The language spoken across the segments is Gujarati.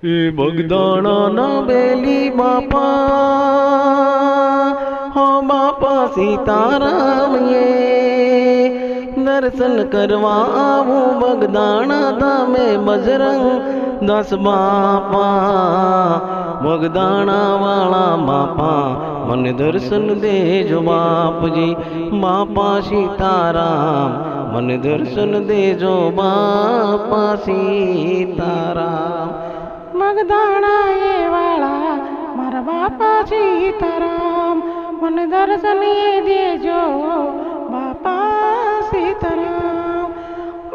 એ બગદાણાના બેલી બાપા હો બાપા સીતારામ દર્શન કરવા આવું બગદાણા તમે બજરંગ દાસ બાપા બગદાણા વાળા બાપા મને દર્શન દેજો બાપજી બાપા સીતારામ મને દર્શન દેજો બાપા સીતારામ બગદાણા એ વાળા મારા બાપા સીતારામ મને દર્શન એ દેજો બાપા સીતારામ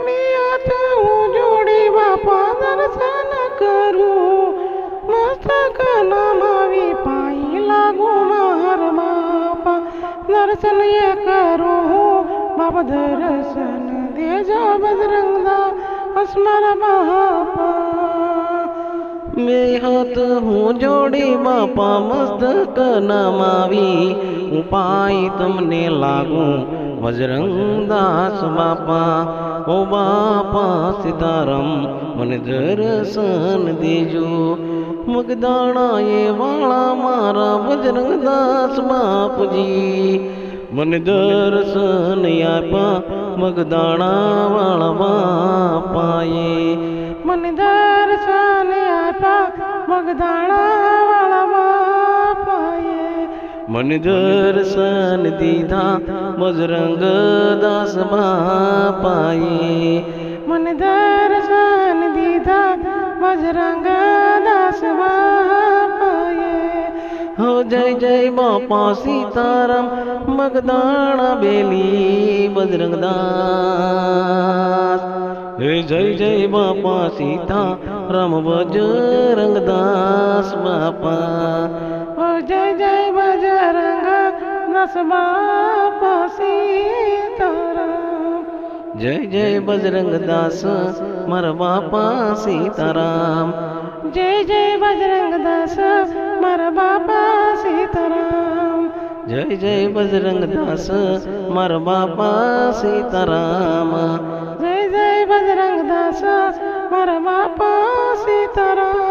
મિયાત હું જોડી બાપા દર્શન કરું મસ્તક નમાવી પાઈ લાગુ માર બાપા દર્શન એ કરું બાપા દર્શન દેજો બજરંગદાસ મારા બાપા મેં હાથ હું જોડી બાપા મસ્તક નમાવી હું પાઈ તમને લાગુ બજરંગદાસ બાપા ઓ બાપા સીતારામ મને દર્શન દેજો બગદાણા એ વાળા મારા બજરંગદાસ બાપજી મને દર્શન આપ્યા બગદાણા વાળા બાપાએ મને દર્શન આપ્યા બગદાણા વાળા બાપાએ મને દર્શન દીધા બજરંગદાસ બાપાએ મને દર્શન દીધા બજરંગદાસ બાપાએ હો જય જય બાપા સીતારામ બગદાણા બેલી બજરંગદાસ હે જય જય બાપા સીતારામ બજરંગદાસ બાપા ઓ જય જય બજરંગદાસ બાપા સીતારામ જય જય બજરંગદાસ મારા બાપા સીતારામ જય જય બજરંગદાસ મારા બાપા સીતારામ જય જય બજરંગદાસ મારા બાપા સીતારામ જય જય બજરંગદાસ મારા બાપા સીતારામ